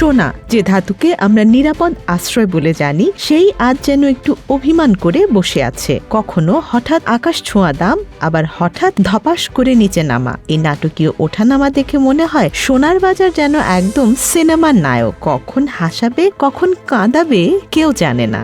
সোনা, যে ধাতুকে আমরা নিরাপদ আশ্রয় বলে জানি, সেই আজ যেন একটু অভিমান করে বসে আছে। কখনো হঠাৎ আকাশ ছোঁয়া দাম, আবার হঠাৎ ধপাস করে নিচে নামা। এই নাটকীয় ওঠানামা দেখে মনে হয় সোনার বাজার যেন একদম সিনেমার নায়ক। কখন হাসাবে, কখন কাঁদাবে কেউ জানে না।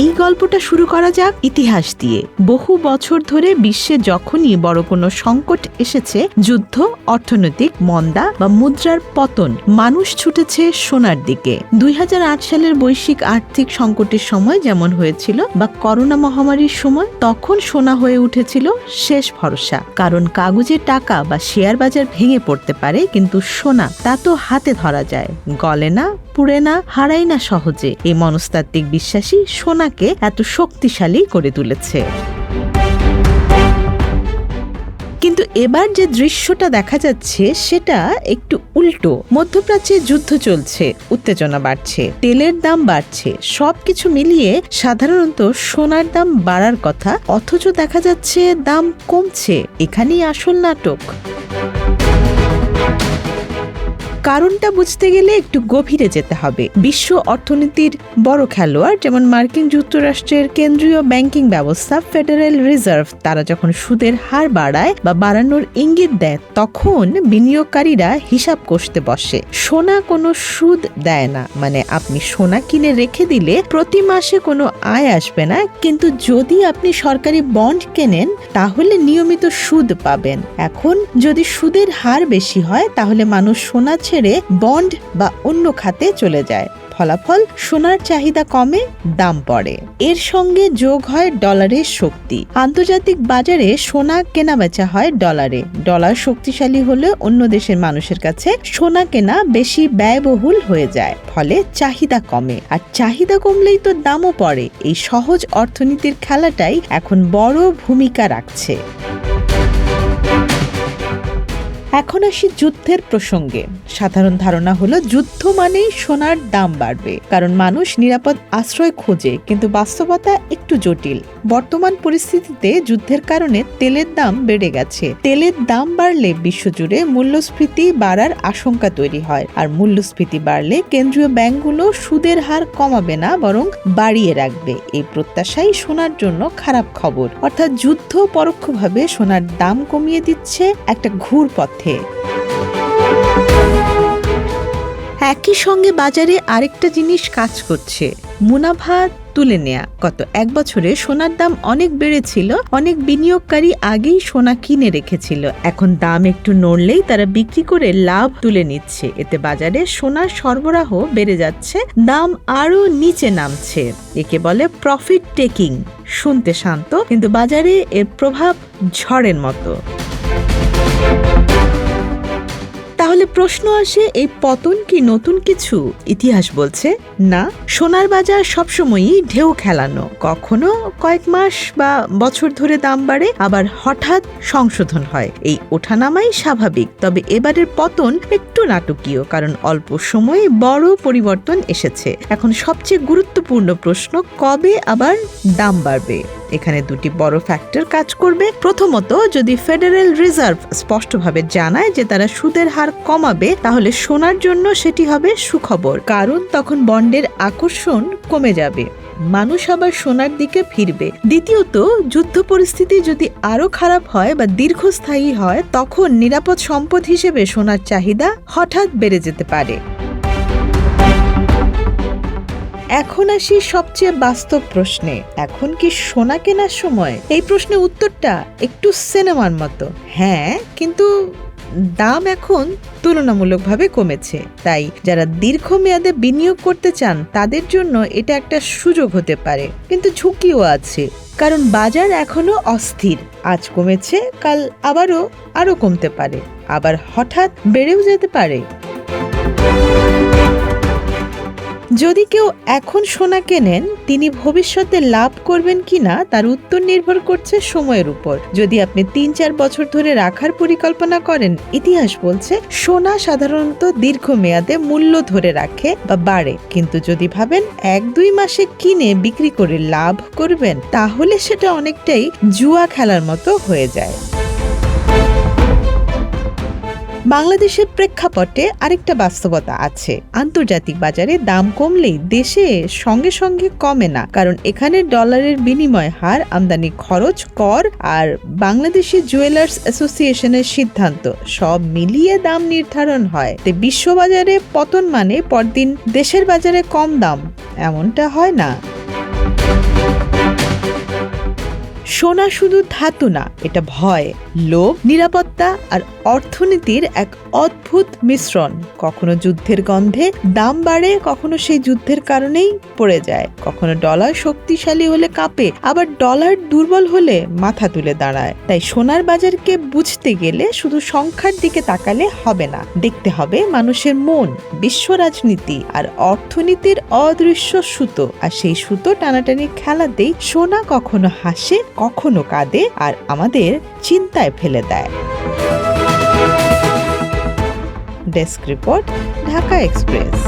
এই গল্পটা শুরু করা যাক ইতিহাস দিয়ে। বহু বছর ধরে বিশ্বে যখনই বড় কোনো সংকট এসেছে, যুদ্ধ, অর্থনৈতিক মন্দা বা মুদ্রার পতন, মানুষ ছুটেছে সোনার দিকে। 2008 সালের বৈশ্বিক আর্থিক সংকটের সময় যেমন হয়েছিল, বা করোনা মহামারীর সময়, তখন সোনা হয়ে উঠেছিল শেষ ভরসা। কারণ কাগজের টাকা বা শেয়ার বাজার ভেঙে পড়তে পারে, কিন্তু সোনা তা তো হাতে ধরা যায়, গলে না, পুড়ে না, হারাই না সহজে। এই মনস্তাত্ত্বিক বিশ্বাসী সোনাকে এত শক্তিশালী করে তুলেছে। কিন্তু এবার যে দৃশ্যটা দেখা যাচ্ছে সেটা একটু উল্টো। মধ্যপ্রাচ্যে যুদ্ধ চলছে, উত্তেজনা বাড়ছে, তেলের দাম বাড়ছে, সবকিছু মিলিয়ে সাধারণত সোনার দাম বাড়ার কথা, অথচ দেখা যাচ্ছে দাম কমছে। এখানেই আসল নাটক। কারণটা বুঝতে গেলে একটু গভীরে যেতে হবে। বিশ্ব অর্থনীতির বড় খেলোয়াড় যেমন মার্কিন যুক্তরাষ্ট্রের কেন্দ্রীয় ব্যাংকিং ব্যবস্থা ফেডারেল রিজার্ভ, তারা যখন সুদের হার বাড়ায় বা বাড়ানোর ইঙ্গিত দেয়, তখন বিনিয়োগকারীরা হিসাব কষতে বসে। সোনা কোনো সুদ দেয় না, মানে আপনি সোনা কিনে রেখে দিলে প্রতি মাসে কোনো আয় আসবে না, কিন্তু যদি আপনি সরকারি বন্ড কেনেন তাহলে নিয়মিত সুদ পাবেন। এখন যদি সুদের হার বেশি হয় তাহলে মানুষ সোনা ছেড়ে বন্ড বা অন্য খাতে চলে যায়। ফলাফল, সোনার চাহিদা কমে, দাম পড়ে। এর সঙ্গে যোগ হয় ডলারের শক্তি। আন্তর্জাতিক বাজারে সোনা কেনা বেচা হয় ডলারে। ডলার শক্তিশালী হলে অন্য দেশের মানুষের কাছে সোনা কেনা বেশি ব্যয়বহুল হয়ে যায়, ফলে চাহিদা কমে। আর চাহিদা কমলেই তো দামও পড়ে। এই সহজ অর্থনীতির খেলাটাই এখন বড় ভূমিকা রাখছে। এখন আসি যুদ্ধের প্রসঙ্গে। সাধারণ ধারণা হলো যুদ্ধ মানেই সোনার দাম বাড়বে, কারণ মানুষ নিরাপদ আশ্রয় খোঁজে, কিন্তু বাস্তবতা একটু জটিল। বর্তমান পরিস্থিতিতে যুদ্ধের কারণে তেলের দাম বেড়ে গেছে। তেলের দাম বাড়লে বিশ্বজুড়ে মূল্যস্ফীতি বাড়ার আশঙ্কা তৈরি হয়, আর মূল্যস্ফীতি বাড়লে কেন্দ্রীয় ব্যাংকগুলো সুদের হার কমাবে না, বরং বাড়িয়ে রাখবে। এই প্রত্যাশাই সোনার জন্য খারাপ খবর। অর্থাৎ যুদ্ধ পরোক্ষভাবে সোনার দাম কমিয়ে দিচ্ছে একটা ঘুরপথে। একই সঙ্গে বাজারে আরেকটা জিনিস কাজ করছে, মুনাফা তুলে নেয়া। গত এক বছরে সোনার দাম অনেক বেড়েছিল, অনেক বিনিয়োগকারী আগেই সোনা কিনে রেখেছিল। এখন দাম একটু নড়লেই তারা বিক্রি করে লাভ তুলে নিচ্ছে। এতে বাজারে সোনার সরবরাহ বেড়ে যাচ্ছে, দাম আরো নিচে নামছে। একে বলে প্রফিট টেকিং। শুনতে শান্ত, কিন্তু বাজারে এর প্রভাব ঝড়ের মতো। তাহলে প্রশ্ন আসে, এই পতন কি নতুন কিছু? ইতিহাস বলছে না। সোনার বাজার সবসময়ই ঢেউ খেলানো। কখনো কয়েক মাস বা বছর ধরে দাম বাড়ে, আবার হঠাৎ সংশোধন হয়। এই ওঠানামাই স্বাভাবিক। তবে এবারের পতন একটু নাটকীয়, কারণ অল্প সময়ে বড় পরিবর্তন এসেছে। এখন সবচেয়ে গুরুত্বপূর্ণ প্রশ্ন, কবে আবার দাম বাড়বে? এখানে দুটি বড় ফ্যাক্টর কাজ করবে। প্রথমত, যদি ফেডারেল রিজার্ভ স্পষ্টভাবে জানায় যে তারা সুদের হার কমাবে, তাহলে সোনার জন্য সেটি হবে সুখবর, কারণ তখন বন্ডের আকর্ষণ কমে যাবে, মানুষ আবার সোনার দিকে ফিরবে। দ্বিতীয়ত, যুদ্ধ পরিস্থিতি যদি আরো খারাপ হয় বা দীর্ঘস্থায়ী হয়, তখন নিরাপদ সম্পদ হিসেবে সোনার চাহিদা হঠাৎ বেড়ে যেতে পারে। এখন আসি সবচেয়ে বাস্তব প্রশ্নে, এখন কি সোনা কেনার সময়? এই প্রশ্নের উত্তরটা একটু সিনেমার মতো। হ্যাঁ, কিন্তু দাম এখন তুলনামূলকভাবে কমেছে। তাই যারা দীর্ঘমেয়াদে বিনিয়োগ করতে চান তাদের জন্য এটা একটা সুযোগ হতে পারে, কিন্তু ঝুঁকিও আছে। কারণ বাজার এখনো অস্থির। আজ কমেছে, কাল আরো কমতে পারে, আবার হঠাৎ বেড়েও যেতে পারে। যদি কেউ এখন সোনা কেনেন, তিনি ভবিষ্যতে লাভ করবেন কিনা তার উত্তর নির্ভর করছে সময়ের উপর। যদি আপনি 3-4 বছর ধরে রাখার পরিকল্পনা করেন, ইতিহাস বলছে সোনা সাধারণত দীর্ঘমেয়াদে মূল্য ধরে রাখে বা বাড়ে। কিন্তু যদি ভাবেন 1-2 মাসে কিনে বিক্রি করে লাভ করবেন, তাহলে সেটা অনেকটাই জুয়া খেলার মতো হয়ে যায়। বাংলাদেশের প্রেক্ষাপটে আরেকটা বাস্তবতা আছে। আন্তর্জাতিক বাজারে দাম কমলেই দেশে সঙ্গে সঙ্গে কমে না, কারণ এখানে ডলারের বিনিময় হার, আমদানি খরচ, কর আর বাংলাদেশি জুয়েলার্স অ্যাসোসিয়েশনের সিদ্ধান্ত সব মিলিয়ে দাম নির্ধারণ হয়। তো বিশ্ববাজারে পতন মানে পরদিন দেশের বাজারে কম দাম, এমনটা হয় না। সোনা শুধু ধাতু না, এটা ভয়, লোভ, নিরাপত্তা আর অর্থনীতির এক অদ্ভুত মিশ্রণ। কখনো যুদ্ধের গন্ধে দাম বাড়ে, কখনো সেই যুদ্ধের কারণেই পড়ে যায়। কখনো ডলার শক্তিশালী হলে কাঁপে, আবার ডলার দুর্বল হলে মাথা তুলে দাঁড়ায়। তাই সোনার বাজারকে বুঝতে গেলে শুধু সংখ্যার দিকে তাকালে হবে না, দেখতে হবে মানুষের মন, বিশ্ব রাজনীতি আর অর্থনীতির অদৃশ্য সুতো। আর সেই সুতো টানাটানির খেলাতেই সোনা কখনো হাসে, কখনো কাঁদে আর আমাদের চিন্তায় ফেলে দেয়। Desk report, Dhaka express.